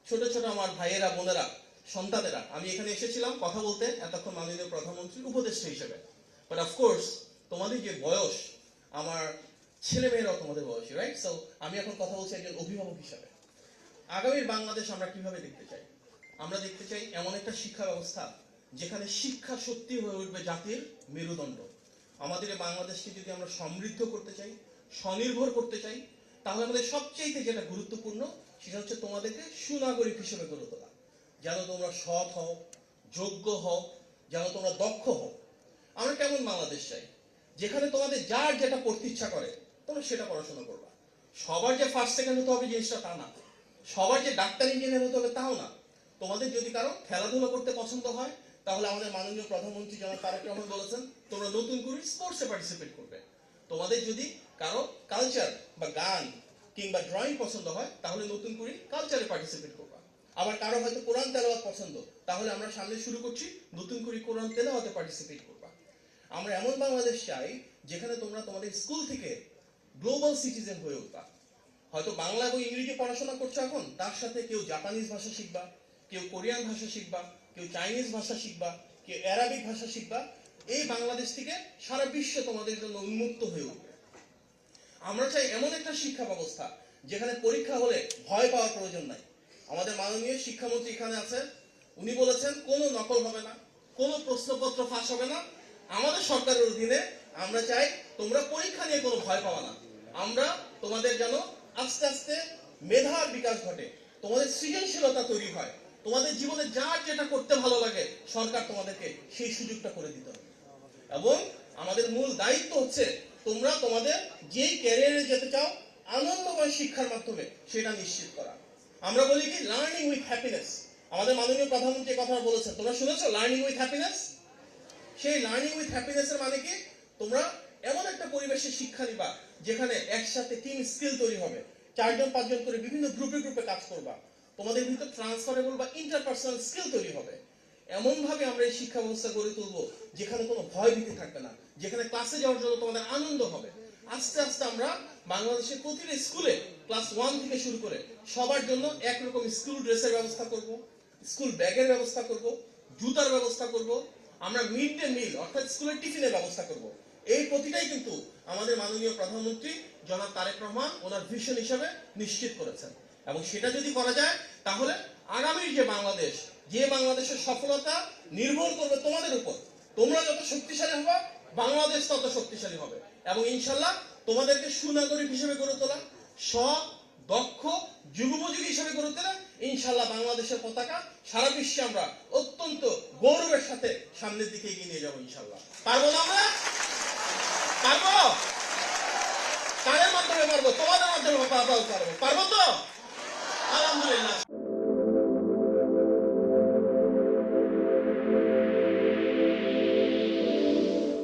ছোট ছোট আমার ভাইয়েরা, বোনেরা, সন্তানেরা, আমি এখানে এসেছিলাম কথা বলতে এতক্ষণ মাননীয় প্রধানমন্ত্রীর উপদেষ্টা হিসেবে। বাট অফকোর্স তোমাদের যে বয়স, আমার ছেলে মেয়েরাও তোমাদের বয়সী, রাইট? সো আমি এখন কথা বলছি একজন অভিভাবক হিসাবে। আগামীর বাংলাদেশ আমরা কিভাবে দেখতে চাই? আমরা দেখতে চাই এমন একটা শিক্ষা ব্যবস্থা যেখানে শিক্ষা সত্যি হয়ে উঠবে জাতির মেরুদণ্ড। আমাদের এই বাংলাদেশকে যদি আমরা সমৃদ্ধ করতে চাই, স্বনির্ভর করতে চাই, তাহলে আমাদের সবচেয়ে যেটা গুরুত্বপূর্ণ সেটা হচ্ছে তোমাদেরকে সুনাগরিক হিসেবে গড়ে তোলা। যেন তোমরা সৎ হও, যোগ্য হও, যেন তোমরা দক্ষ হও। আমরা কেমন বাংলাদেশ চাই? যেখানে তোমাদের যার যেটা পড়তে ইচ্ছা করে তোমরা সেটা পড়াশোনা করবা। সবার যে ফার্স্ট সেকেন্ড হতে হবে জিনিসটা তা না, সবার যে ডাক্তার ইঞ্জিনিয়ার হতে হবে তাও না। তোমাদের যদি কারো খেলাধুলা করতে পছন্দ হয়, তাহলে আমাদের মাননীয় প্রধানমন্ত্রী জনাব তারেক রহমান বলেছেন তোমরা নতুন করে স্পোর্টসে পার্টিসিপেট করবে। তোমাদের যদি কারো কালচার বা গান কিংবা ড্রয়িং পছন্দ হয়, তাহলে নতুন করে কালচারে পার্টিসিপেট করবা। আবার কারো হয়তো কোরআন তেলাওয়াত পছন্দ, তাহলে আমরা সামনে শুরু করছি নতুন করে কোরআন তেলাওয়াতে পার্টিসিপেট করবা। আমরা এমন বাংলাদেশ চাই যেখানে তোমরা তোমাদের স্কুল থেকে গ্লোবাল সিটিজেন হয়ে উঠবা। হয়তো বাংলা এবং ইংরেজি পড়াশোনা করছো এখন, তার সাথে কেউ জাপানিজ ভাষা শিখবা, কেউ কোরিয়ান ভাষা শিখবা, কেউ চাইনিজ ভাষা শিখবা, কেউ অ্যারাবিক ভাষা শিখবা। এই বাংলাদেশ থেকে সারা বিশ্ব তোমাদের জন্য উন্মুক্ত হয়ে উঠবে। আমরা চাই এমন একটা শিক্ষা ব্যবস্থা যেখানে পরীক্ষা হলে ভয় পাওয়ার প্রয়োজন নাই। আমাদের মাননীয় শিক্ষামন্ত্রী এখানে আছেন, উনি বলেছেন কোনো নকল হবে না, কোনো প্রশ্নপত্র ফাঁস হবে না। আমাদের সরকারের অধীনে আমরা চাই তোমরা পরীক্ষা নিয়ে কোনো ভয় পাওয়া না। আমরা তোমাদের যেন আস্তে আস্তে মেধার বিকাশ ঘটে, তোমাদের সৃজনশীলতা তৈরি হয়, তোমাদের জীবনে যার যেটা করতে ভালো লাগে সরকার তোমাদেরকে সেই সুযোগটা করে দিতে হবে। এবং আমাদের মূল দায়িত্ব হচ্ছে তোমরা তোমাদের যেই ক্যারিয়ারে যেতে চাও আনন্দময় শিক্ষার মাধ্যমে সেটা নিশ্চিত করা। আমরা বলি কি লার্নিং উইথ হ্যাপিনেস। আমাদের মাননীয় প্রধানমন্ত্রী কথা বলেছেন, তোমরা শুনেছো লার্নিং উইথ হ্যাপিনেস? সেই লার্নিং উইথ হ্যাপিনেস এর মানে কি? তোমরা এমন একটা পরিবেশে শিক্ষা নিবা যেখানে একসাথে টিম স্কিল তৈরি হবে, 4-5 করে বিভিন্ন গ্রুপে গ্রুপে কাজ করবা, তোমাদের ভিতর ট্রান্সফারেবল বা ইন্টারপার্সোনাল স্কিল তৈরি হবে। এমন ভাবে আমরা এই শিক্ষা ব্যবস্থা গড়ে তুলবো যেখানে কোনো ভয় ভীতি থাকবে না, যেখানে ক্লাসে যাওয়ার জন্য তোমাদের আনন্দ হবে। আস্তে আস্তে আমরা বাংলাদেশের প্রতিটা স্কুলে ক্লাস 1 থেকে শুরু করে সবার জন্য একরকম স্কুল ড্রেসের ব্যবস্থা করব, স্কুল ব্যাগের ব্যবস্থা করব, জুতার ব্যবস্থা করব, আমরা মিড ডে মিল অর্থাৎ স্কুলের টিফিনের ব্যবস্থা করব। এই প্রতিটাই কিন্তু আমাদের মাননীয় প্রধানমন্ত্রী জনাব তারেক রহমান ওনার ভিশন হিসেবে নিশ্চিত করেছেন। এবং সেটা যদি করা যায় তাহলে আগামীর যে বাংলাদেশ, যে বাংলাদেশের সফলতা নির্ভর করবে তোমাদের উপর। তোমরা যত শক্তিশালী হবে বাংলাদেশ তত শক্তিশালী হবে। এবং ইনশাল্লাহ তোমাদেরকে সুনাগরিক হিসেবে গড়ে তোলা, সৎ, দক্ষ, যুগোপযোগী হিসেবে গড়ে তোলা, ইনশাল্লাহ বাংলাদেশের পতাকা সারা বিশ্বে আমরা অত্যন্ত গৌরবের সাথে সামনের দিকে এগিয়ে নিয়ে যাবো ইনশাল্লাহ। পারবো না আমরা? পারবো? কারের মাধ্যমে পারবো, তোমাদের মাধ্যমে পারবো তো? আলহামদুলিল্লাহ।